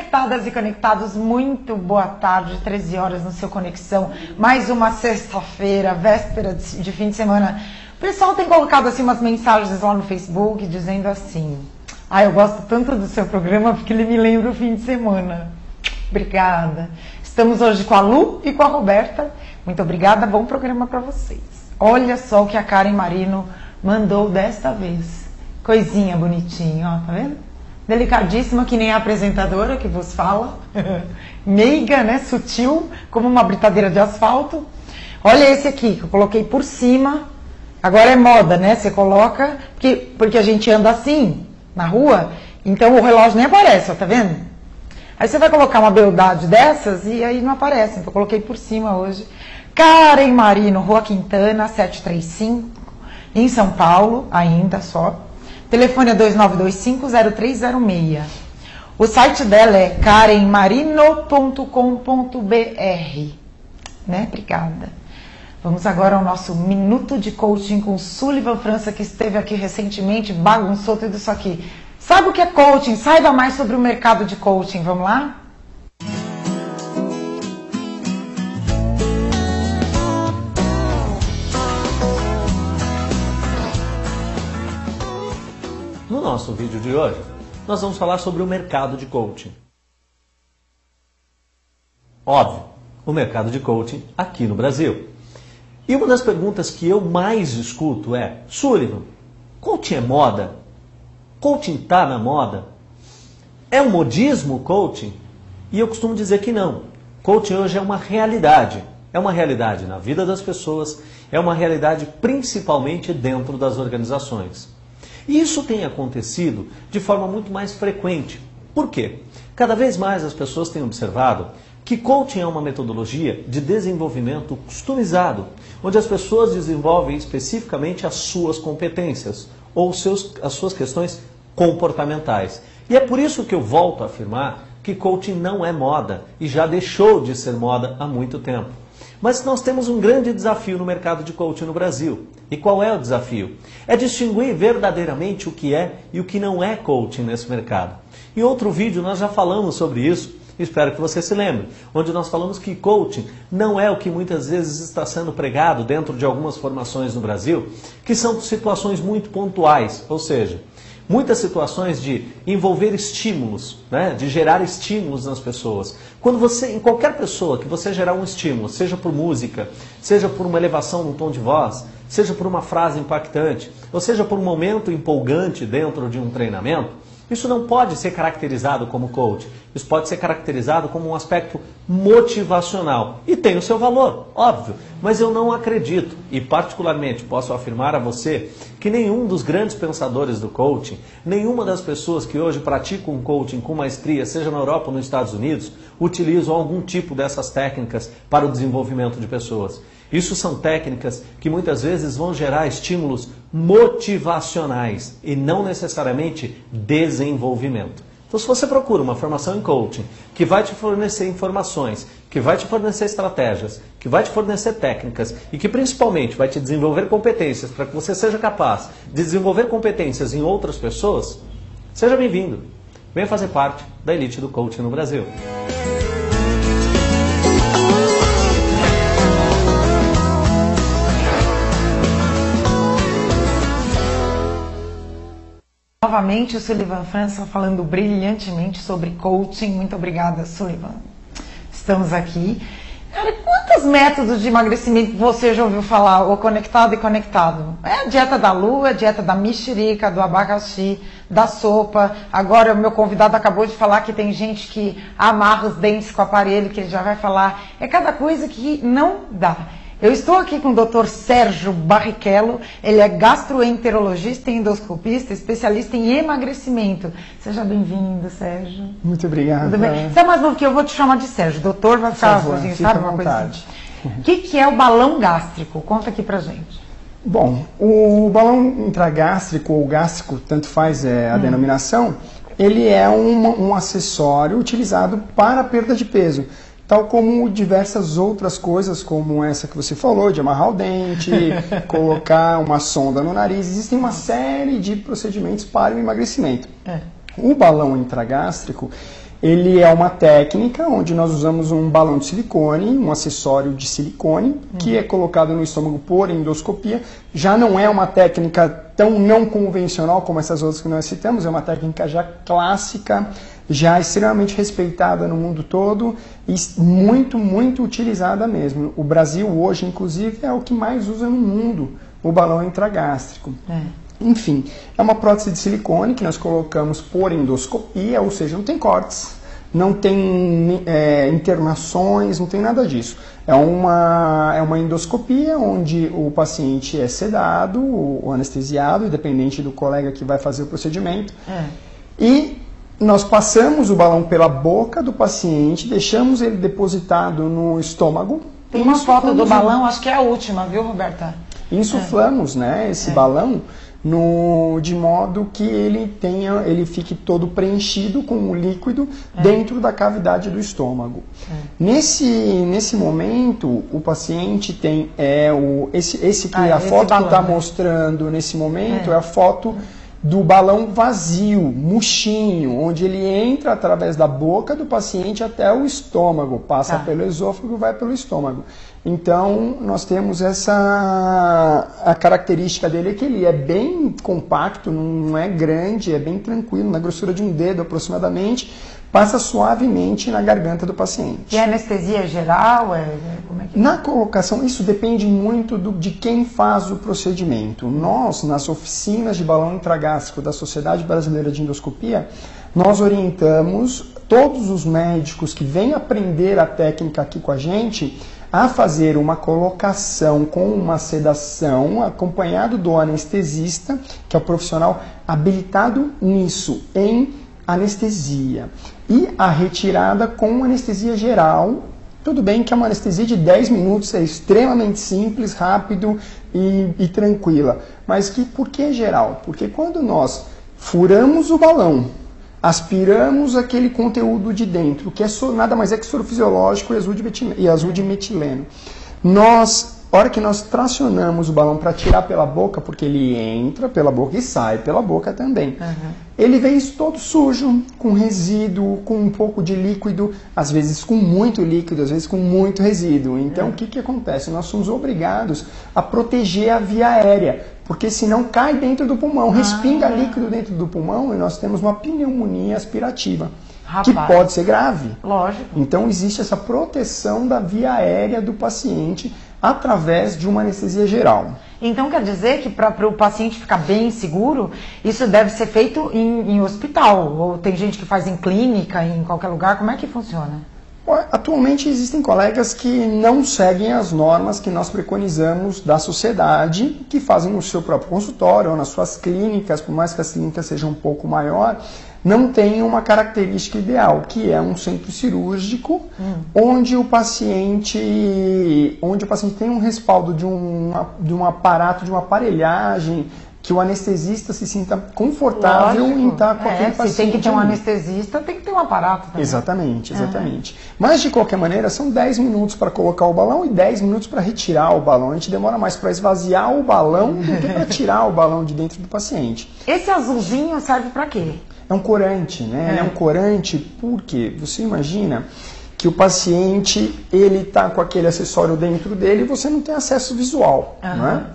Conectadas e conectados, muito boa tarde, 13 horas no seu Conexão, mais uma sexta-feira, véspera de fim de semana. O pessoal tem colocado assim umas mensagens lá no Facebook dizendo assim: eu gosto tanto do seu programa porque ele me lembra o fim de semana. Obrigada. Estamos hoje com a Lu e com a Roberta. Muito obrigada, bom programa para vocês. Olha só o que a Karen Marino mandou desta vez. Coisinha bonitinha, ó, tá vendo? Delicadíssima, que nem a apresentadora que vos fala. Meiga, né? Sutil, como uma britadeira de asfalto. Olha esse aqui, que eu coloquei por cima. Agora é moda, né? Você coloca, porque a gente anda assim, na rua, então o relógio nem aparece, ó, tá vendo? Aí você vai colocar uma beldade dessas e aí não aparece. Então eu coloquei por cima hoje. Karen Marino, Rua Quintana, 735, em São Paulo, ainda só. Telefone é 2925-0306. O site dela é karenmarino.com.br. Né? Obrigada. Vamos agora ao nosso Minuto de Coaching com Sullivan França, que esteve aqui recentemente, bagunçou tudo isso aqui. Sabe o que é coaching? Saiba mais sobre o mercado de coaching. Vamos lá? No nosso vídeo de hoje, nós vamos falar sobre o mercado de coaching. Óbvio, o mercado de coaching aqui no Brasil. E uma das perguntas que eu mais escuto é: Sullivan, coaching é moda? Coaching está na moda? É um modismo o coaching? E eu costumo dizer que não. Coaching hoje é uma realidade. É uma realidade na vida das pessoas, é uma realidade principalmente dentro das organizações. E isso tem acontecido de forma muito mais frequente. Por quê? Cada vez mais as pessoas têm observado que coaching é uma metodologia de desenvolvimento customizado, onde as pessoas desenvolvem especificamente as suas competências ou as suas questões comportamentais. E é por isso que eu volto a afirmar que coaching não é moda e já deixou de ser moda há muito tempo. Mas nós temos um grande desafio no mercado de coaching no Brasil. E qual é o desafio? É distinguir verdadeiramente o que é e o que não é coaching nesse mercado. Em outro vídeo nós já falamos sobre isso, espero que você se lembre, onde nós falamos que coaching não é o que muitas vezes está sendo pregado dentro de algumas formações no Brasil, que são situações muito pontuais, ou seja, muitas situações de envolver estímulos, né? De gerar estímulos nas pessoas. Quando você, em qualquer pessoa que você gerar um estímulo, seja por música, seja por uma elevação no tom de voz, seja por uma frase impactante, ou seja por um momento empolgante dentro de um treinamento, isso não pode ser caracterizado como coach. Isso pode ser caracterizado como um aspecto motivacional. E tem o seu valor, óbvio. Mas eu não acredito, e particularmente posso afirmar a você, que nenhum dos grandes pensadores do coaching, nenhuma das pessoas que hoje praticam coaching com maestria, seja na Europa ou nos Estados Unidos, utilizam algum tipo dessas técnicas para o desenvolvimento de pessoas. Isso são técnicas que muitas vezes vão gerar estímulos motivacionais e não necessariamente desenvolvimento. Então, se você procura uma formação em coaching que vai te fornecer informações, que vai te fornecer estratégias, que vai te fornecer técnicas e que principalmente vai te desenvolver competências para que você seja capaz de desenvolver competências em outras pessoas, seja bem-vindo. Venha fazer parte da elite do coaching no Brasil. Novamente o Sullivan França falando brilhantemente sobre coaching. Muito obrigada, Sullivan. Estamos aqui. Cara, quantos métodos de emagrecimento você já ouviu falar? O conectado e conectado. É a dieta da lua, a dieta da mexerica, do abacaxi, da sopa. Agora o meu convidado acabou de falar que tem gente que amarra os dentes com o aparelho, que ele já vai falar. É cada coisa que não dá. Eu estou aqui com o Dr. Sérgio Barrichello, ele é gastroenterologista e endoscopista, especialista em emagrecimento. Seja bem-vindo, Sérgio. Muito obrigado. Tudo bem? Você é mais novo que eu, vou te chamar de Sérgio. Doutor vai ficar sozinho, sabe? Uma coisa assim. O que é o balão gástrico? Conta aqui pra gente. Bom, o balão intragástrico ou gástrico, tanto faz a denominação, ele é um acessório utilizado para a perda de peso. Tal como diversas outras coisas, como essa que você falou, de amarrar o dente, colocar uma sonda no nariz. Existem uma série de procedimentos para o emagrecimento. O balão intragástrico, Ele é uma técnica onde nós usamos um balão de silicone, um acessório de silicone, que é colocado no estômago por endoscopia. Já não é uma técnica tão não convencional como essas outras que nós citamos, é uma técnica já clássica, já extremamente respeitada no mundo todo e muito, muito utilizada mesmo. O Brasil hoje, inclusive, é o que mais usa no mundo o balão intragástrico. Enfim, é uma prótese de silicone que nós colocamos por endoscopia, ou seja, não tem cortes, não tem internações, não tem nada disso. É uma endoscopia onde o paciente é sedado, ou anestesiado, independente do colega que vai fazer o procedimento. E nós passamos o balão pela boca do paciente, deixamos ele depositado no estômago. Tem uma foto do balão, acho que é a última, viu, Roberta? Insuflamos, né, esse balão de modo que ele fique todo preenchido com o líquido dentro da cavidade do estômago. Nesse momento, o paciente tem a foto que está mostrando nesse momento é a foto do balão vazio, murchinho, onde ele entra através da boca do paciente até o estômago, passa pelo esôfago e vai pelo estômago. Então, nós temos a característica dele é que ele é bem compacto, não é grande, é bem tranquilo, na grossura de um dedo aproximadamente, passa suavemente na garganta do paciente. E a anestesia geral? Como é que... Na colocação, isso depende muito de quem faz o procedimento. Nós, nas oficinas de balão intragástrico da Sociedade Brasileira de Endoscopia, nós orientamos todos os médicos que vêm aprender a técnica aqui com a gente a fazer uma colocação com uma sedação, acompanhado do anestesista, que é o profissional habilitado nisso, em anestesia. E a retirada com anestesia geral. Tudo bem que é uma anestesia de 10 minutos, é extremamente simples, rápido e tranquila. Mas por que geral? Porque quando nós furamos o balão, aspiramos aquele conteúdo de dentro, que nada mais é que soro fisiológico e azul de metileno. A hora que nós tracionamos o balão para tirar pela boca, porque ele entra pela boca e sai pela boca também, ele vem todo sujo, com resíduo, com um pouco de líquido, às vezes com muito líquido, às vezes com muito resíduo. Então, o que acontece? Nós somos obrigados a proteger a via aérea, porque senão cai dentro do pulmão, respinga líquido dentro do pulmão e nós temos uma pneumonia aspirativa, que pode ser grave. Lógico. Então, existe essa proteção da via aérea do paciente através de uma anestesia geral. Então quer dizer que para o paciente ficar bem seguro, isso deve ser feito em hospital? Ou tem gente que faz em clínica, em qualquer lugar? Como é que funciona? Atualmente existem colegas que não seguem as normas que nós preconizamos da sociedade, que fazem no seu próprio consultório ou nas suas clínicas, por mais que as clínicas sejam um pouco maior, não tem uma característica ideal, que é um centro cirúrgico, onde o paciente tem um respaldo de um aparato, de uma aparelhagem, que o anestesista se sinta confortável em estar com aquele paciente. Se tem que ter um anestesista, tem que ter um aparato também. Exatamente. Mas, de qualquer maneira, são 10 minutos para colocar o balão e 10 minutos para retirar o balão. A gente demora mais para esvaziar o balão do que para tirar o balão de dentro do paciente. Esse azulzinho serve para quê? É um corante, né? É um corante porque você imagina que o paciente ele está com aquele acessório dentro dele e você não tem acesso visual, né?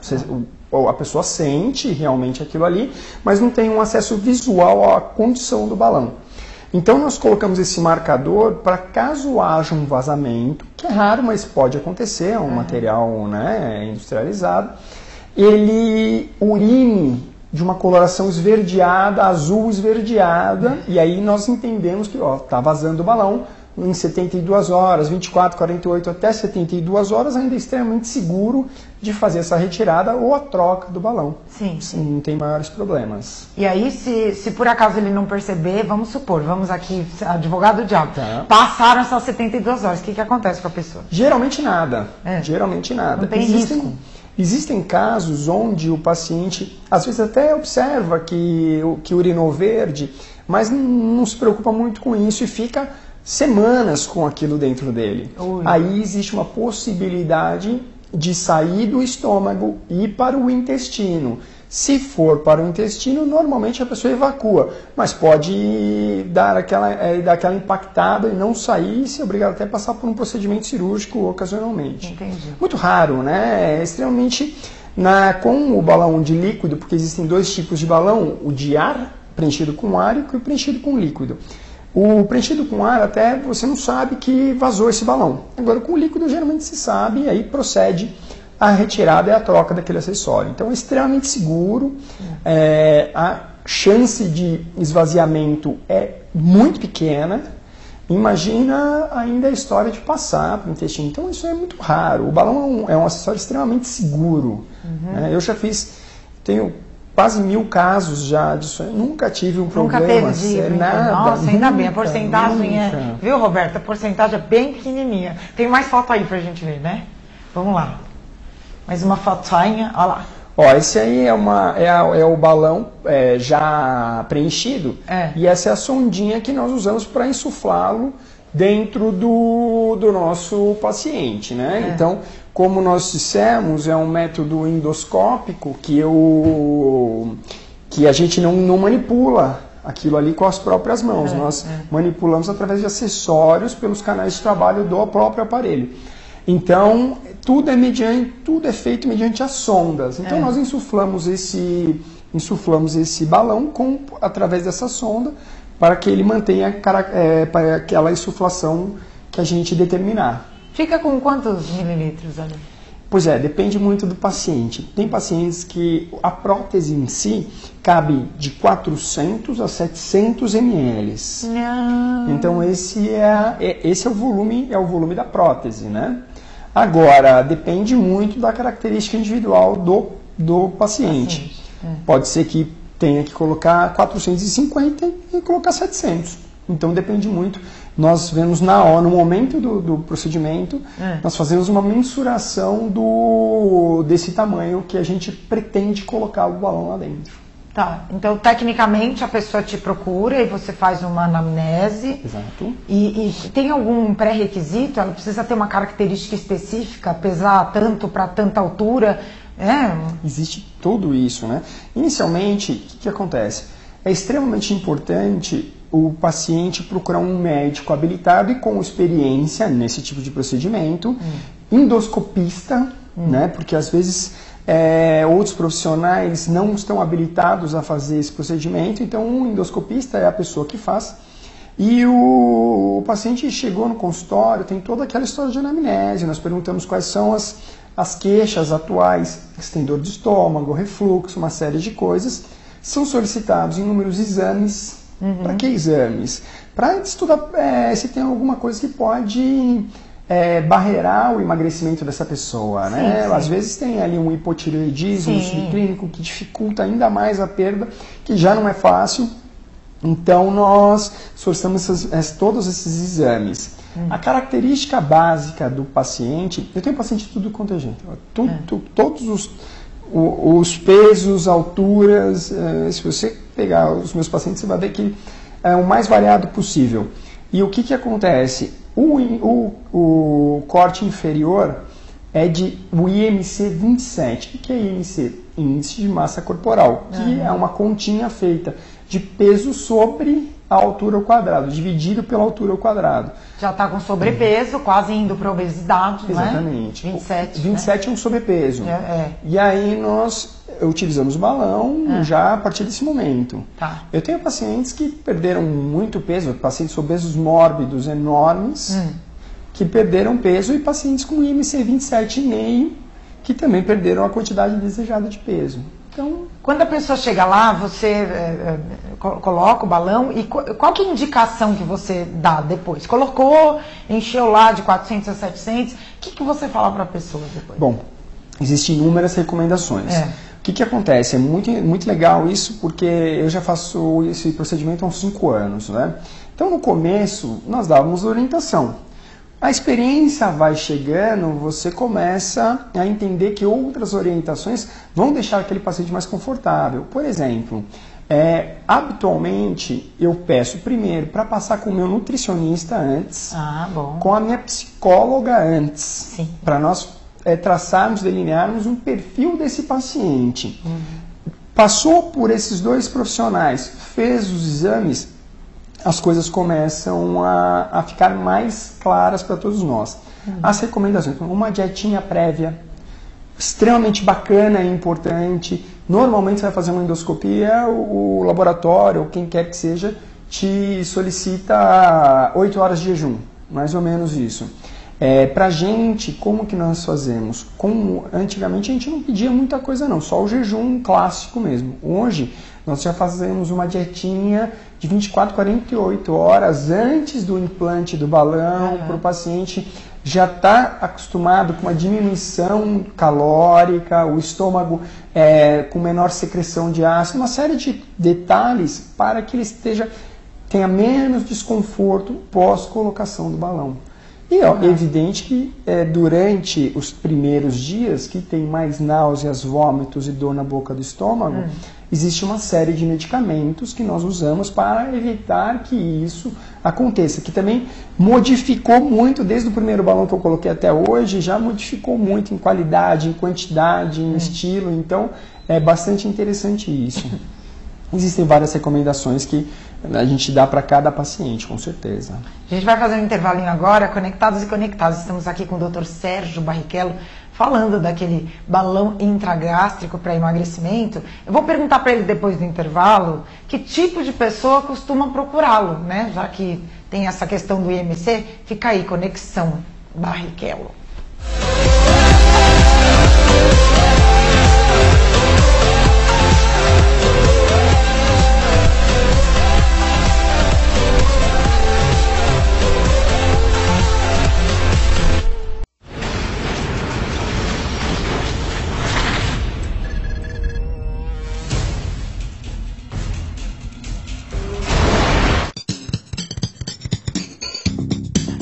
A pessoa sente realmente aquilo ali, mas não tem um acesso visual à condição do balão. Então nós colocamos esse marcador para caso haja um vazamento, que é raro, mas pode acontecer, é um material, né, industrializado, ele urine de uma coloração esverdeada, azul esverdeada, e aí nós entendemos que está vazando o balão em 72 horas, 24, 48 até 72 horas, ainda é extremamente seguro de fazer essa retirada ou a troca do balão. Sim. Não tem maiores problemas. E aí, se por acaso ele não perceber, vamos aqui, advogado do diabo, passaram essas 72 horas, o que acontece com a pessoa? Geralmente nada. Geralmente nada. Não tem risco. Existem casos onde o paciente, às vezes até observa que urinou verde, mas não se preocupa muito com isso e fica semanas com aquilo dentro dele. Aí existe uma possibilidade de sair do estômago e ir para o intestino. Se for para o intestino, normalmente a pessoa evacua, mas pode dar aquela impactada e não sair e ser obrigado até a passar por um procedimento cirúrgico ocasionalmente. Entendi. Muito raro, né? É extremamente... com o balão de líquido, porque existem dois tipos de balão, o de ar, preenchido com ar, e o preenchido com líquido. O preenchido com ar, até você não sabe que vazou esse balão. Agora, com o líquido, geralmente se sabe, e aí procede a retirada e a troca daquele acessório. Então, é extremamente seguro, a chance de esvaziamento é muito pequena. Imagina ainda a história de passar para o intestino. Então, isso é muito raro. O balão é um acessório extremamente seguro. Eu já tenho quase 1000 casos já disso. Eu nunca tive um problema. Nunca teve nada. Nossa, ainda bem. A Nunca, porcentagem nunca. Viu, Roberta? A porcentagem é bem pequenininha. Tem mais foto aí pra gente ver, né? Vamos lá. Mais uma fotinha. Olha lá. Ó, esse aí é o balão já preenchido. E essa é a sondinha que nós usamos para insuflá-lo dentro do nosso paciente, né? Então, como nós dissemos, é um método endoscópico que a gente não manipula aquilo ali com as próprias mãos. Nós manipulamos através de acessórios pelos canais de trabalho do próprio aparelho. Então, tudo é feito mediante as sondas. Então, nós insuflamos esse balão através dessa sonda para que ele mantenha aquela insuflação que a gente determinar. Fica com quantos mililitros ali? Pois depende muito do paciente. Tem pacientes que a prótese em si cabe de 400 a 700 ml. Então, esse é o volume da prótese, né? Agora, depende muito da característica individual do paciente. Pode ser que tenha que colocar 450 e colocar 700. Então, depende muito. Nós vemos no momento do procedimento, nós fazemos uma mensuração desse tamanho que a gente pretende colocar o balão lá dentro. Tá, então tecnicamente a pessoa te procura e você faz uma anamnese. Exato. E tem algum pré-requisito? Ela precisa ter uma característica específica, pesar tanto para tanta altura? Existe tudo isso, né? Inicialmente, o que acontece? É extremamente importante o paciente procurar um médico habilitado e com experiência nesse tipo de procedimento, endoscopista, né? Porque às vezes outros profissionais não estão habilitados a fazer esse procedimento, então um endoscopista é a pessoa que faz. E o paciente chegou no consultório, tem toda aquela história de anamnese, nós perguntamos quais são as queixas atuais, tem dor de estômago, refluxo, uma série de coisas. São solicitados inúmeros exames. Para que exames? Para estudar se tem alguma coisa que pode barrerar o emagrecimento dessa pessoa, né? Às vezes tem ali um hipotireoidismo subclínico que dificulta ainda mais a perda, que já não é fácil. Então nós solicitamos todos esses exames. A característica básica do paciente, eu tenho paciente de tudo quanto é jeito, todos os pesos, alturas, se você pegar os meus pacientes, você vai ver que é o mais variado possível. E o que acontece? O corte inferior é o IMC 27. O que é IMC? Índice de massa corporal, que é uma continha feita de peso sobre a altura ao quadrado, dividido pela altura ao quadrado. Já está com sobrepeso, quase indo para a obesidade, exatamente. Não é? 27. 27 é um sobrepeso. E aí nós utilizamos o balão já a partir desse momento. Tá. Eu tenho pacientes que perderam muito peso, pacientes obesos mórbidos enormes, que perderam peso, e pacientes com IMC 27,5, que também perderam a quantidade desejada de peso. Então, quando a pessoa chega lá, você coloca o balão e qual que é a indicação que você dá depois? Colocou, encheu lá de 400 a 700, o que você fala para a pessoa depois? Bom, existem inúmeras recomendações. O que acontece? É muito legal isso, porque eu já faço esse procedimento há uns 5 anos, né? Então, no começo, nós dávamos orientação. A experiência vai chegando, você começa a entender que outras orientações vão deixar aquele paciente mais confortável. Por exemplo, habitualmente eu peço primeiro para passar com o meu nutricionista antes, com a minha psicóloga antes, para nós traçarmos, delinearmos um perfil desse paciente. Passou por esses 2 profissionais, fez os exames, as coisas começam a ficar mais claras para todos nós. As recomendações, uma dietinha prévia, extremamente bacana e importante. Normalmente você vai fazer uma endoscopia, o laboratório, ou quem quer que seja, te solicita 8 horas de jejum, mais ou menos isso. Pra gente, como que nós fazemos? Como antigamente a gente não pedia muita coisa não, só o jejum clássico mesmo. Hoje nós já fazemos uma dietinha de 24, 48 horas antes do implante do balão, para o paciente já está acostumado com uma diminuição calórica, o estômago com menor secreção de ácido, uma série de detalhes para que ele tenha menos desconforto pós-colocação do balão. E é evidente que durante os primeiros dias, que tem mais náuseas, vômitos e dor na boca do estômago, existe uma série de medicamentos que nós usamos para evitar que isso aconteça. Que também modificou muito, desde o primeiro balão que eu coloquei até hoje, já modificou muito em qualidade, em quantidade, em estilo. Então é bastante interessante isso. Existem várias recomendações que a gente dá para cada paciente, com certeza. A gente vai fazer um intervalinho agora, Conectados e Conectados. Estamos aqui com o Dr. Sérgio Barrichello, falando daquele balão intragástrico para emagrecimento. Eu vou perguntar para ele depois do intervalo que tipo de pessoa costuma procurá-lo, né? Já que tem essa questão do IMC, fica aí, Conexão Barrichello.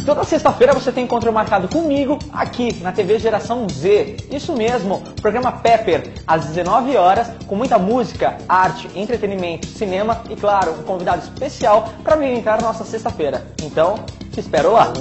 Toda sexta-feira você tem encontro marcado comigo aqui na TV Geração Z. Isso mesmo, programa Pepper, às 19 horas, com muita música, arte, entretenimento, cinema e, claro, um convidado especial para brilhantar a nossa sexta-feira. Então, te espero lá!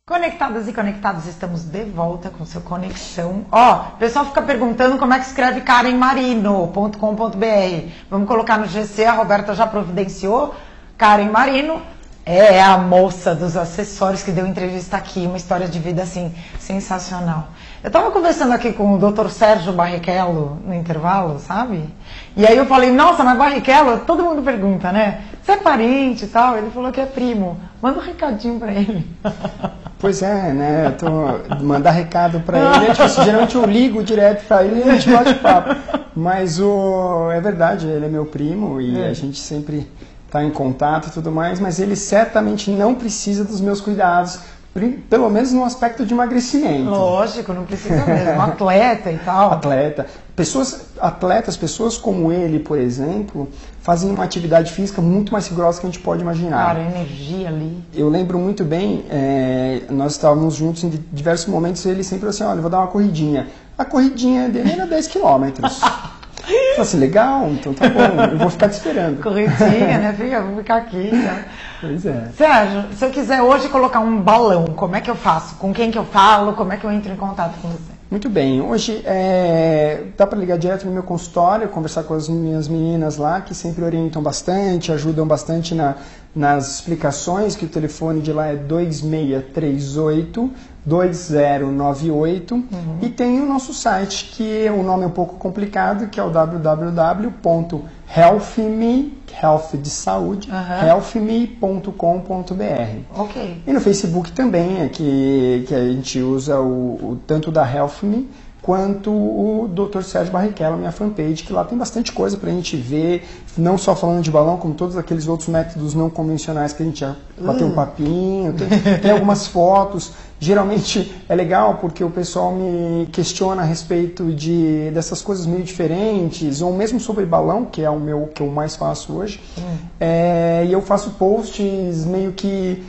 Conectadas e conectados, estamos de volta com seu Conexão. Ó, o pessoal fica perguntando como é que escreve karenmarino.com.br. Vamos colocar no GC, a Roberta já providenciou. Karen Marino é a moça dos acessórios que deu entrevista aqui, uma história de vida assim, sensacional. Eu estava conversando aqui com o Dr. Sérgio Barrichello no intervalo, sabe? E aí eu falei, nossa, mas Barrichello, todo mundo pergunta, né? Você é parente e tal? Ele falou que é primo. Manda um recadinho pra ele. Pois é, né? Mandar recado pra ele. Tipo assim, geralmente eu ligo direto pra ele e a gente bate papo. Mas é verdade, ele é meu primo e a gente sempre tá em contato e tudo mais, mas ele certamente não precisa dos meus cuidados, pelo menos no aspecto de emagrecimento. Lógico, não precisa mesmo. Atleta e tal. Atleta. Pessoas como ele, por exemplo, fazem uma atividade física muito mais rigorosa que a gente pode imaginar. Cara, energia ali. Eu lembro muito bem, nós estávamos juntos em diversos momentos e ele sempre falou assim, olha, eu vou dar uma corridinha. A corridinha dele era 10 quilômetros. Eu falei assim, legal, então tá bom, eu vou ficar te esperando. Corridinha, né, filha? Vou ficar aqui. Né? Pois é. Sérgio, se eu quiser hoje colocar um balão, como é que eu faço? Com quem que eu falo? Como é que eu entro em contato com você? Muito bem, hoje dá para ligar direto no meu consultório, conversar com as minhas meninas lá, que sempre orientam bastante, ajudam bastante nas explicações, que o telefone de lá é 2638-2098, e tem o nosso site, que o nome é um pouco complicado, que é o www.healthme, health de saúde, healthme.com.br. Ok. E no Facebook também, que a gente usa tanto da Healthme quanto o Dr. Sérgio Barrichello, minha fanpage, que lá tem bastante coisa pra gente ver, não só falando de balão, como todos aqueles outros métodos não convencionais que a gente já bateu um papinho, tem algumas fotos. Geralmente é legal porque o pessoal me questiona a respeito dessas coisas meio diferentes, ou mesmo sobre balão, que é que eu mais faço hoje, e eu faço posts meio que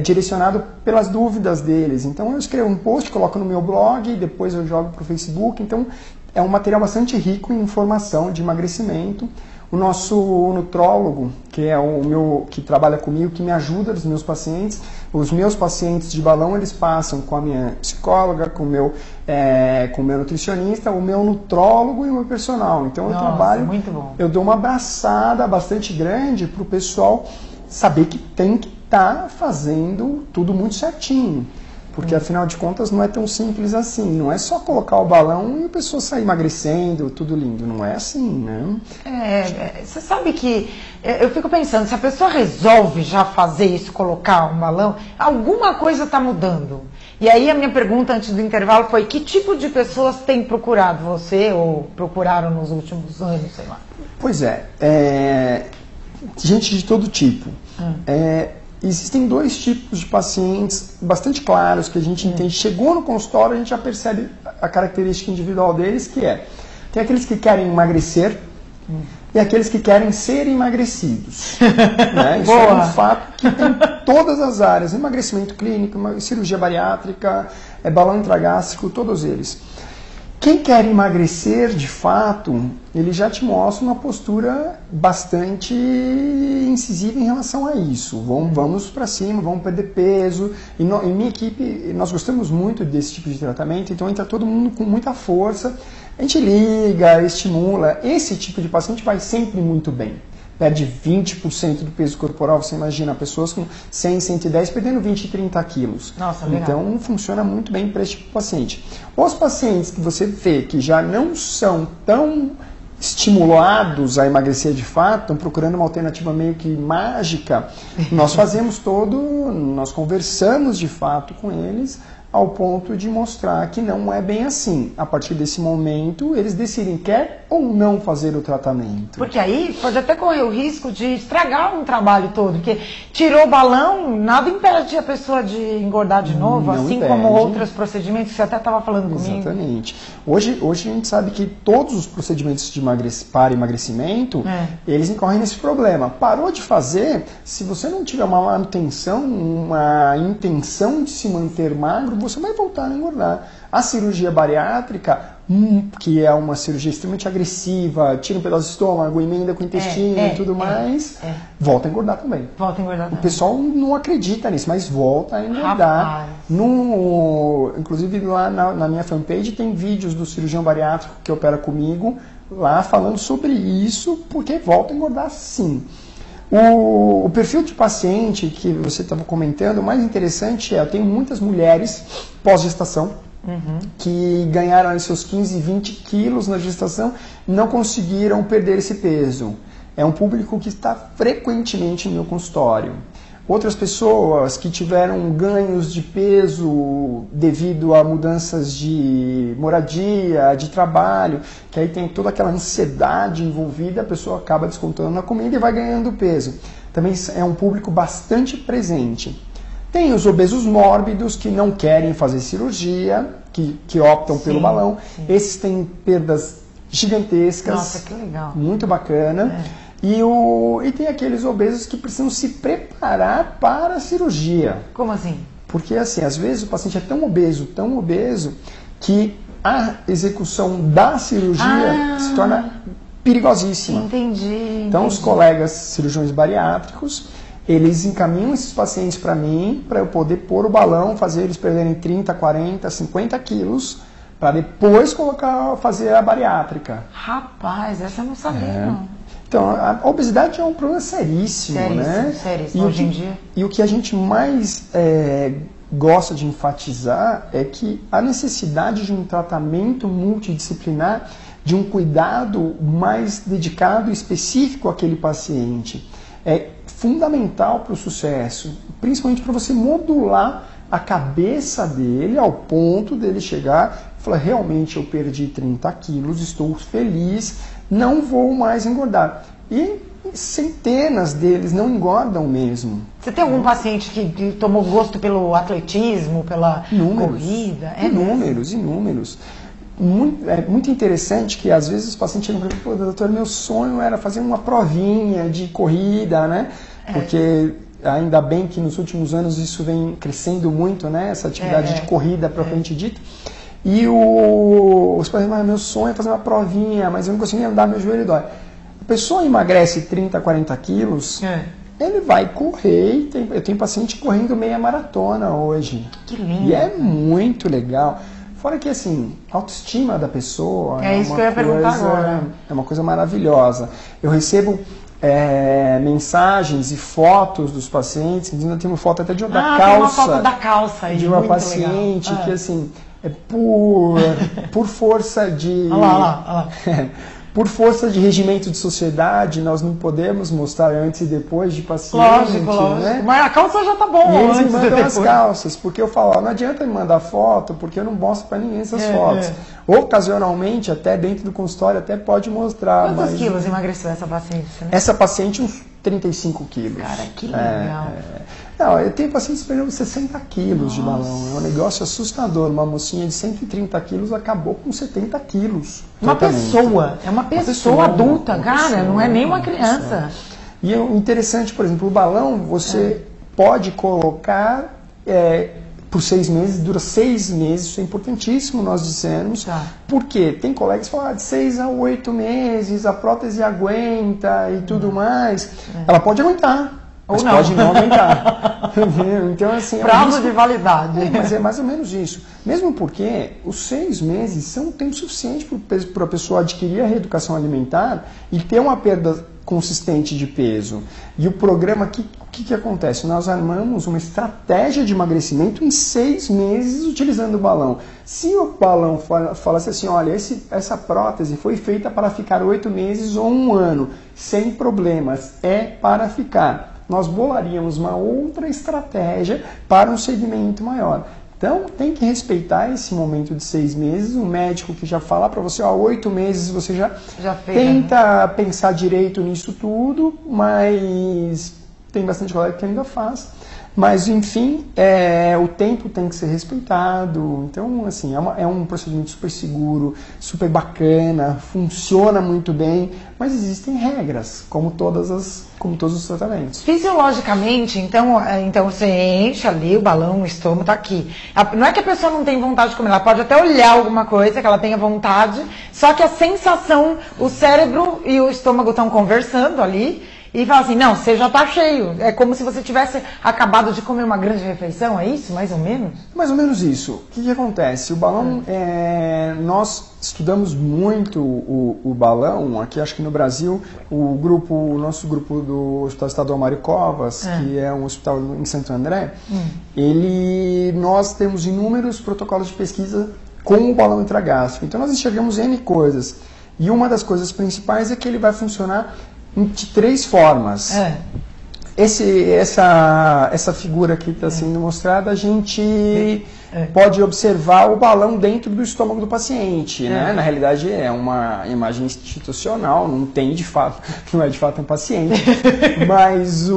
direcionado pelas dúvidas deles. Então eu escrevo um post, coloco no meu blog, depois eu jogo para o Facebook. Então é um material bastante rico em informação de emagrecimento. O nosso nutrólogo, que é que trabalha comigo, que me ajuda os meus pacientes. Os meus pacientes de balão, eles passam com a minha psicóloga, com o meu nutricionista, o meu nutrólogo e o meu personal. Então eu trabalho, muito bom. Eu dou uma abraçada bastante grande para o pessoal saber que tem que estar fazendo tudo muito certinho. Porque, afinal de contas, não é tão simples assim. Não é só colocar o balão e a pessoa sair emagrecendo, tudo lindo. Não é assim, né? Você sabe que eu fico pensando, se a pessoa resolve já fazer isso, colocar um balão, alguma coisa está mudando. E aí a minha pergunta antes do intervalo foi, que tipo de pessoas tem procurado você, ou procuraram nos últimos anos, sei lá? Pois gente de todo tipo. Existem dois tipos de pacientes bastante claros que a gente entende. Chegou no consultório, a gente já percebe a característica individual deles, que tem aqueles que querem emagrecer e aqueles que querem ser emagrecidos. Né? Isso é um fato que tem todas as áreas: emagrecimento clínico, cirurgia bariátrica, balão intragástrico, todos eles. Quem quer emagrecer, de fato, ele já te mostra uma postura bastante incisiva em relação a isso. Vamos para cima, vamos perder peso. Em minha equipe, nós gostamos muito desse tipo de tratamento, então entra todo mundo com muita força. A gente liga, estimula. Esse tipo de paciente vai sempre muito bem. Perde 20% do peso corporal, você imagina, pessoas com 100, 110 perdendo 20, 30 quilos. Nossa, então funciona muito bem para esse tipo de paciente. Os pacientes que você vê que já não são tão estimulados a emagrecer de fato, estão procurando uma alternativa meio que mágica, nós conversamos de fato com eles, ao ponto de mostrar que não é bem assim. A partir desse momento, eles decidem quer ou não fazer o tratamento. Porque aí pode até correr o risco de estragar um trabalho todo, porque tirou o balão, nada impede a pessoa de engordar de novo, não assim impede. como outros procedimentos que você até estava falando comigo. Exatamente. Hoje a gente sabe que todos os procedimentos para emagrecimento, eles incorrem nesse problema. Parou de fazer, se você não tiver uma manutenção, uma intenção de se manter magro, você vai voltar a engordar. A cirurgia bariátrica, que é uma cirurgia extremamente agressiva, tira um pedaço do estômago, emenda com o intestino e tudo mais, volta a engordar também. Volta a engordar também. O pessoal não acredita nisso, mas volta a engordar. Inclusive lá na minha fanpage tem vídeos do cirurgião bariátrico que opera comigo, lá falando sobre isso, porque volta a engordar sim. O perfil de paciente que você estava comentando, o mais interessante eu tenho muitas mulheres pós-gestação que ganharam seus 15, 20 quilos na gestação e não conseguiram perder esse peso. É um público que está frequentemente no meu consultório. Outras pessoas que tiveram ganhos de peso devido a mudanças de moradia, de trabalho, que aí tem toda aquela ansiedade envolvida, a pessoa acaba descontando na comida e vai ganhando peso. Também é um público bastante presente. Tem os obesos mórbidos que não querem fazer cirurgia, que optam pelo balão. Esses têm perdas gigantescas. Nossa, que legal. Muito bacana. E tem aqueles obesos que precisam se preparar para a cirurgia. Como assim? Porque, assim, às vezes o paciente é tão obeso, que a execução da cirurgia se torna perigosíssima. Entendi. Então, os colegas cirurgiões bariátricos, eles encaminham esses pacientes para mim, para eu poder pôr o balão, fazer eles perderem 30, 40, 50 quilos, para depois fazer a bariátrica. Rapaz, essa eu não sabia, não. Então, a obesidade é um problema seríssimo, né? Seríssimo, hoje em dia. E o que a gente mais gosta de enfatizar é que a necessidade de um tratamento multidisciplinar, de um cuidado mais dedicado e específico àquele paciente, é fundamental para o sucesso, principalmente para você modular a cabeça dele ao ponto dele chegar e falar, realmente eu perdi 30 quilos, estou feliz, não vou mais engordar. E centenas deles não engordam mesmo. Você tem algum paciente que tomou gosto pelo atletismo, pela corrida? Inúmeros. É muito interessante que às vezes os pacientes chegam para mim, pô, doutor, meu sonho era fazer uma provinha de corrida, né? Porque ainda bem que nos últimos anos isso vem crescendo muito, né? Essa atividade de corrida propriamente dita. E os pacientes, mas meu sonho é fazer uma provinha, mas eu não consigo nem andar, meu joelho dói. A pessoa emagrece 30, 40 quilos, ele vai correr, eu tenho paciente correndo meia maratona hoje. Que lindo. E é muito legal. Fora que, assim, a autoestima da pessoa isso que eu ia perguntar agora. É uma coisa maravilhosa. Eu recebo mensagens e fotos dos pacientes, ainda tem uma foto até de uma calça. Tem uma foto da calça aí, de uma muito paciente legal. que, assim, por força de... Olha lá. Por força de regimento de sociedade, nós não podemos mostrar antes e depois de paciente. Lógico. Né? Mas a calça já tá bom. E eles me antes mandam as calças, porque eu falo, não adianta me mandar foto, porque eu não mostro para ninguém essas fotos. Ocasionalmente, até dentro do consultório, até pode mostrar. Quantos quilos emagreceu essa paciente? Né? Essa paciente, uns 35 quilos. Cara, que legal. Não, eu tenho pacientes perdendo 60 quilos de balão. É um negócio assustador. Uma mocinha de 130 quilos acabou com 70 quilos. Uma pessoa adulta, cara, não é nem uma criança. E o interessante, por exemplo, o balão você pode colocar por 6 meses, dura 6 meses, isso é importantíssimo nós dissemos. Porque tem colegas que falam de 6 a 8 meses, a prótese aguenta e tudo mais. Ela pode aguentar. Mas pode não aguentar. Então, assim, prazo de validade. Mas é mais ou menos isso. Mesmo porque os 6 meses são um tempo suficiente para a pessoa adquirir a reeducação alimentar e ter uma perda consistente de peso. E o programa, o que acontece? Nós armamos uma estratégia de emagrecimento em 6 meses utilizando o balão. Se o balão falasse assim, olha, essa prótese foi feita para ficar 8 meses ou 1 ano, sem problemas, é para ficar. Nós bolaríamos uma outra estratégia para um segmento maior. Então, tem que respeitar esse momento de 6 meses. Um médico que já fala para você, 8 meses você já tenta pensar direito nisso tudo, mas tem bastante colega que ainda faz. Mas, enfim, o tempo tem que ser respeitado. Então, assim, é um procedimento super seguro, super bacana, funciona muito bem, mas existem regras, como todos os tratamentos. Fisiologicamente, então você enche ali o balão, o estômago tá aqui. Não é que a pessoa não tem vontade de comer, ela pode até olhar alguma coisa que ela tenha vontade, só que a sensação, o cérebro e o estômago estão conversando ali, e fala assim, não, você já está cheio. É como se você tivesse acabado de comer uma grande refeição, é isso? Mais ou menos? Mais ou menos isso. O que acontece? O balão, nós estudamos muito o balão. Aqui, acho que no Brasil, o nosso grupo do Hospital Estadual Mário Covas, que é um hospital em Santo André, nós temos inúmeros protocolos de pesquisa com o balão intragástrico. Então, nós enxergamos N coisas. E uma das coisas principais é que ele vai funcionar de 3 formas. Essa figura que está sendo mostrada, a gente pode observar o balão dentro do estômago do paciente. Né? Na realidade, é uma imagem institucional, não é de fato um paciente, mas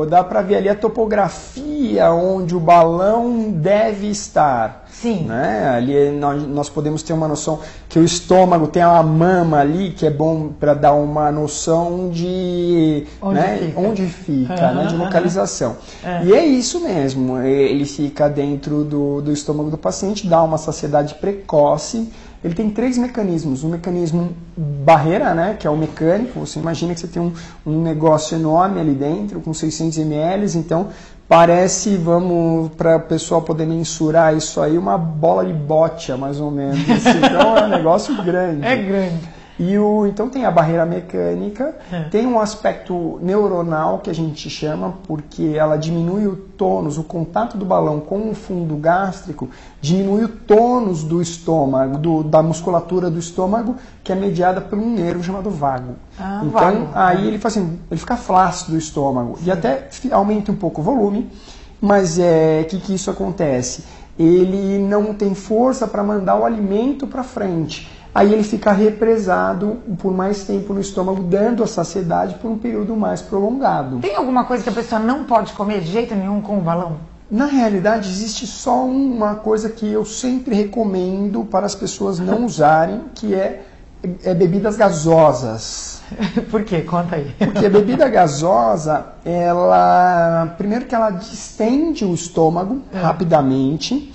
dá para ver ali a topografia onde o balão deve estar. Sim. Né? Ali nós podemos ter uma noção que o estômago tem uma mama ali, que é bom para dar uma noção de onde fica, né? De localização. E é isso mesmo, ele fica dentro do estômago do paciente, dá uma saciedade precoce, ele tem 3 mecanismos. Um mecanismo barreira, né, que é o mecânico. Você imagina que você tem um negócio enorme ali dentro, com 600 ml, então parece, vamos, para o pessoal poder mensurar isso aí, uma bola de bocha, mais ou menos. Então é um negócio grande. É grande. Então tem a barreira mecânica, tem um aspecto neuronal que a gente chama, porque ela diminui o tônus, o contato do balão com o fundo gástrico, diminui o tônus do estômago, da musculatura do estômago, que é mediada por um nervo chamado vago. Então vago. Aí ele faz assim, ele fica flácido o estômago. Sim. E até aumenta um pouco o volume, mas que isso acontece? Ele não tem força para mandar o alimento para frente. Aí ele fica represado por mais tempo no estômago, dando a saciedade por um período mais prolongado. Tem alguma coisa que a pessoa não pode comer de jeito nenhum com o balão? Na realidade, existe só uma coisa que eu sempre recomendo para as pessoas não usarem, que é bebidas gasosas. Por quê? Conta aí. Porque a bebida gasosa, primeiro que ela distende o estômago rapidamente,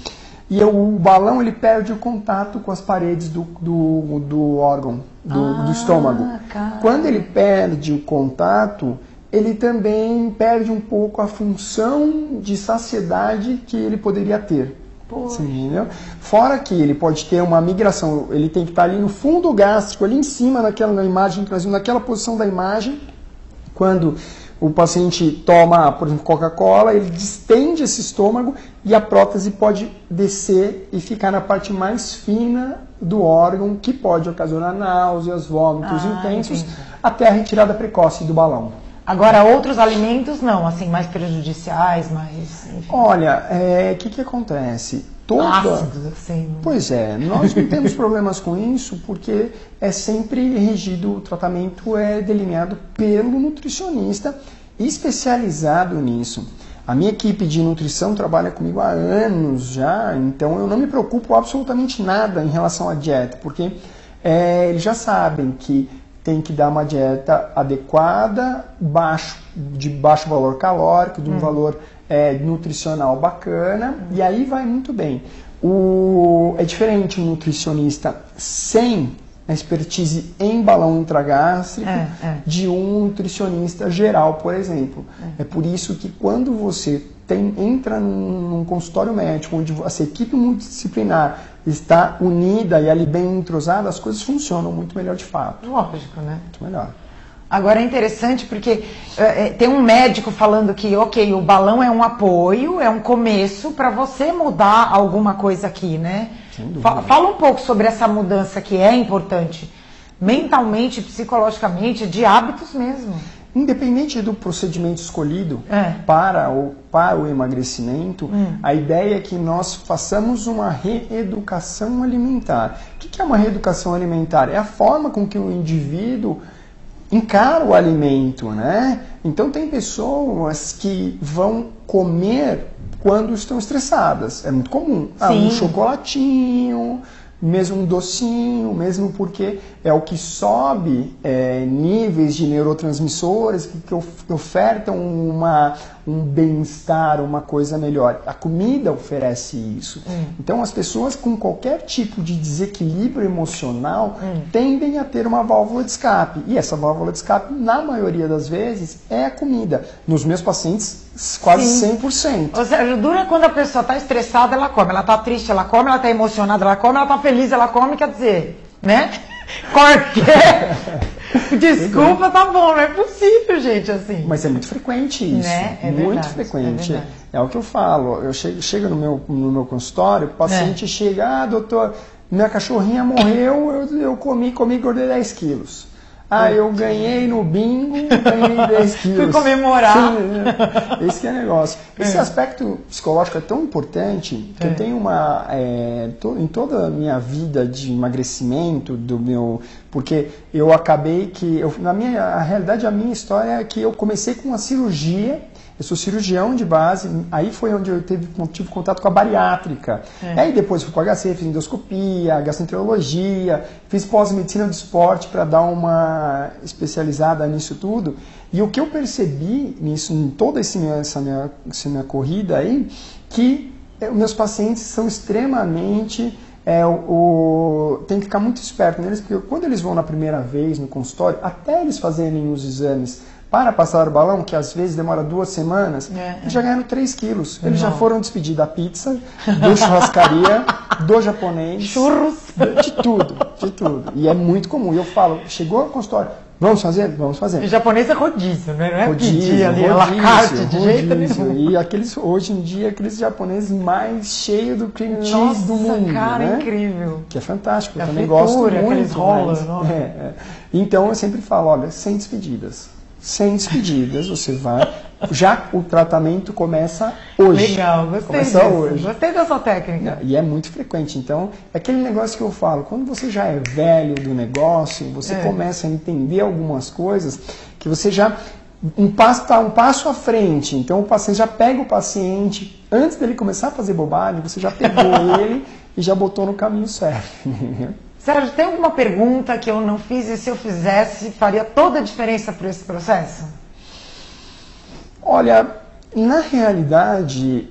e o balão ele perde o contato com as paredes do órgão, do estômago. Cara. Quando ele perde o contato, ele também perde um pouco a função de saciedade que ele poderia ter. Você entendeu? Fora que ele pode ter uma migração, ele tem que estar ali no fundo gástrico, ali em cima na imagem, naquela posição da imagem, quando o paciente toma, por exemplo, Coca-Cola, ele distende esse estômago e a prótese pode descer e ficar na parte mais fina do órgão, que pode ocasionar náuseas, vômitos intensos, até a retirada precoce do balão. Agora, outros alimentos não, assim, mais prejudiciais, mais... Enfim. Olha, o que acontece? Ácidos, assim. Pois é, nós não temos problemas com isso, porque é sempre regido, o tratamento é delineado pelo nutricionista especializado nisso. A minha equipe de nutrição trabalha comigo há anos já, então eu não me preocupo absolutamente nada em relação à dieta, porque eles já sabem que tem que dar uma dieta adequada, de baixo valor calórico, de um valor nutricional bacana, e aí vai muito bem. É diferente um nutricionista sem expertise em balão intragástrico de um nutricionista geral, por exemplo. É por isso que quando você entra num consultório médico, onde essa equipe multidisciplinar está unida e ali bem entrosada, as coisas funcionam muito melhor de fato. Lógico, né? Muito melhor. Agora é interessante porque tem um médico falando que, ok, o balão é um apoio, é um começo para você mudar alguma coisa aqui, né? Fala um pouco sobre essa mudança que é importante, mentalmente, psicologicamente, de hábitos mesmo. Independente do procedimento escolhido para o emagrecimento, a ideia é que nós façamos uma reeducação alimentar. O que é uma reeducação alimentar? É a forma com que o indivíduo encara o alimento, né? Então tem pessoas que vão comer quando estão estressadas. É muito comum. Um chocolatinho, mesmo um docinho, mesmo porque é o que sobe níveis de neurotransmissores que ofertam um bem-estar, uma coisa melhor. A comida oferece isso. Então as pessoas com qualquer tipo de desequilíbrio emocional tendem a ter uma válvula de escape. E essa válvula de escape, na maioria das vezes, é a comida. Nos meus pacientes, quase 100%. Ou seja, dura quando a pessoa está estressada, ela come. Ela está triste, ela come. Ela está emocionada, ela come. Ela está feliz, ela come. Quer dizer, né? Qualquer desculpa, tá bom. Não é possível, gente, assim. Mas é muito frequente isso. Né? É muito verdade, frequente. É o que eu falo. Eu chego no meu consultório, o paciente chega, doutor, minha cachorrinha morreu, eu comi, engordei 10 quilos. Eu ganhei no bingo, ganhei 10 quilos. Fui comemorar. Sim, esse que é o negócio. Esse aspecto psicológico é tão importante que eu tenho em toda a minha vida de emagrecimento, porque eu acabei a realidade, a minha história é que eu comecei com uma cirurgia. Eu sou cirurgião de base, aí foi onde eu tive contato com a bariátrica. Aí depois fui para o HC, fiz endoscopia, gastroenterologia, fiz pós-medicina do esporte para dar uma especializada nisso tudo. E o que eu percebi nisso, em toda essa minha corrida aí, que meus pacientes são extremamente tem que ficar muito esperto neles, porque quando eles vão na primeira vez no consultório, até eles fazerem os exames para passar o balão, que às vezes demora 2 semanas, eles já ganharam 3 quilos. Eles já foram despedir da pizza, do churrascaria, do japonês. Churros. De tudo, de tudo. E é muito comum. E eu falo, chegou ao consultório, vamos fazer? Vamos fazer. O japonês é rodízio, né? Não é Rodízio, pedir ali, à la carte, de jeito nenhum. E hoje em dia, aqueles japoneses mais cheios do cream cheese do mundo. Nossa, cara, né? incrível. Que é fantástico, eu A também fritura, gosto muito. aqueles rolos, Então eu sempre falo, olha, sem despedidas. Sem despedidas, você vai. Já o tratamento começa hoje. Legal, gostei começa disso. hoje. Gostei da sua técnica. E é muito frequente. Então, é aquele negócio que eu falo, quando você já é velho do negócio, você começa a entender algumas coisas que você já está um passo à frente. Então, o paciente já pega o paciente, antes dele começar a fazer bobagem, você já pegou ele e já botou no caminho certo. Sérgio, tem alguma pergunta que eu não fiz e se eu fizesse faria toda a diferença para esse processo? Olha, na realidade,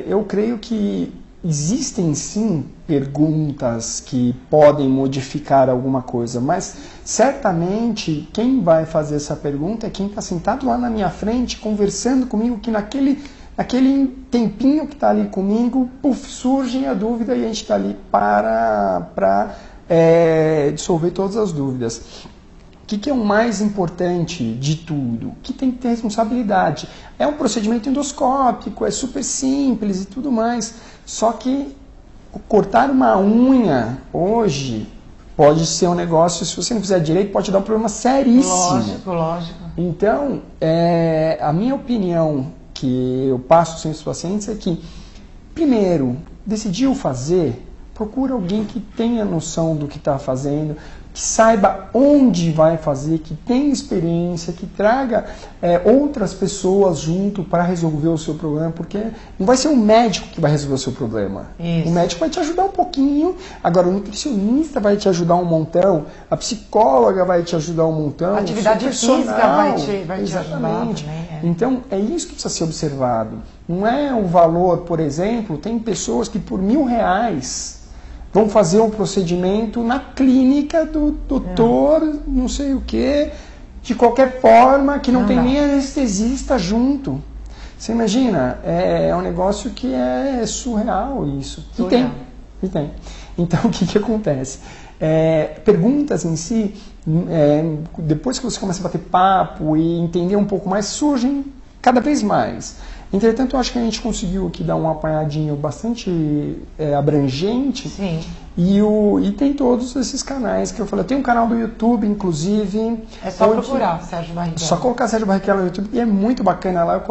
eu creio que existem sim perguntas que podem modificar alguma coisa, mas certamente quem vai fazer essa pergunta é quem está sentado lá na minha frente, conversando comigo, que naquele tempinho que está ali comigo, surge a dúvida e a gente está ali para dissolver todas as dúvidas. O que é o mais importante de tudo? Que tem que ter responsabilidade. É um procedimento endoscópico, é super simples e tudo mais. Só que cortar uma unha hoje pode ser um negócio, se você não fizer direito, pode dar um problema seríssimo. Lógico. Então, a minha opinião que eu passo sempre aos pacientes é que, primeiro, decidiu fazer, procura alguém que tenha noção do que está fazendo, que saiba onde vai fazer, que tenha experiência, que traga outras pessoas junto para resolver o seu problema, porque não vai ser o médico que vai resolver o seu problema. Isso. O médico vai te ajudar um pouquinho, agora o nutricionista vai te ajudar um montão, a psicóloga vai te ajudar um montão, A atividade física vai te ajudar também. Então é isso que precisa ser observado. Não é o valor, por exemplo, tem pessoas que por R$1.000 vão fazer um procedimento na clínica do doutor, não sei o que, de qualquer forma, que não tem nem anestesista junto. Você imagina? É um negócio que é surreal isso. E tem. Então, o que acontece? Perguntas em si, depois que você começa a bater papo e entender um pouco mais, surgem cada vez mais. Entretanto, eu acho que a gente conseguiu aqui dar um apanhadinho bastante abrangente. Sim. E tem todos esses canais que eu falei. Eu tenho um canal do YouTube, inclusive. É só procurar Sérgio Barrichello. Só colocar Sérgio Barrichello no YouTube e é muito bacana. Lá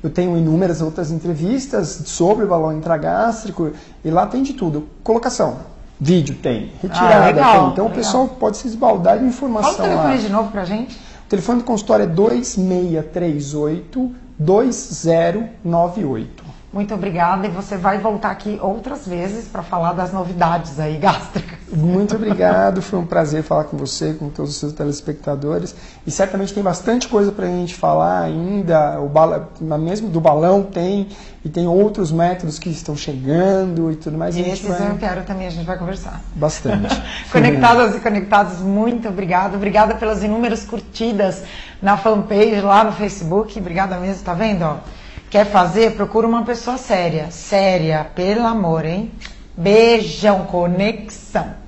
eu tenho inúmeras outras entrevistas sobre o balão intragástrico e lá tem de tudo. Colocação. Vídeo tem, retirada legal, tem. Então o pessoal pode se esbaldar de informação. Fala o telefone lá. de novo pra gente. O telefone do consultório é 2638-2098. Muito obrigada e você vai voltar aqui outras vezes para falar das novidades aí gástricas. Muito obrigado, foi um prazer falar com você, com todos os seus telespectadores. E certamente tem bastante coisa para a gente falar ainda. Mesmo do balão tem, e tem outros métodos que estão chegando e tudo mais. E esses eu quero também, a gente vai conversar. Bastante. Conectadas e conectados, muito obrigada. Obrigada pelas inúmeras curtidas na fanpage lá no Facebook. Obrigada mesmo, tá vendo? Ó? Quer fazer? Procura uma pessoa séria. Séria, pelo amor, hein? Beijão, conexão.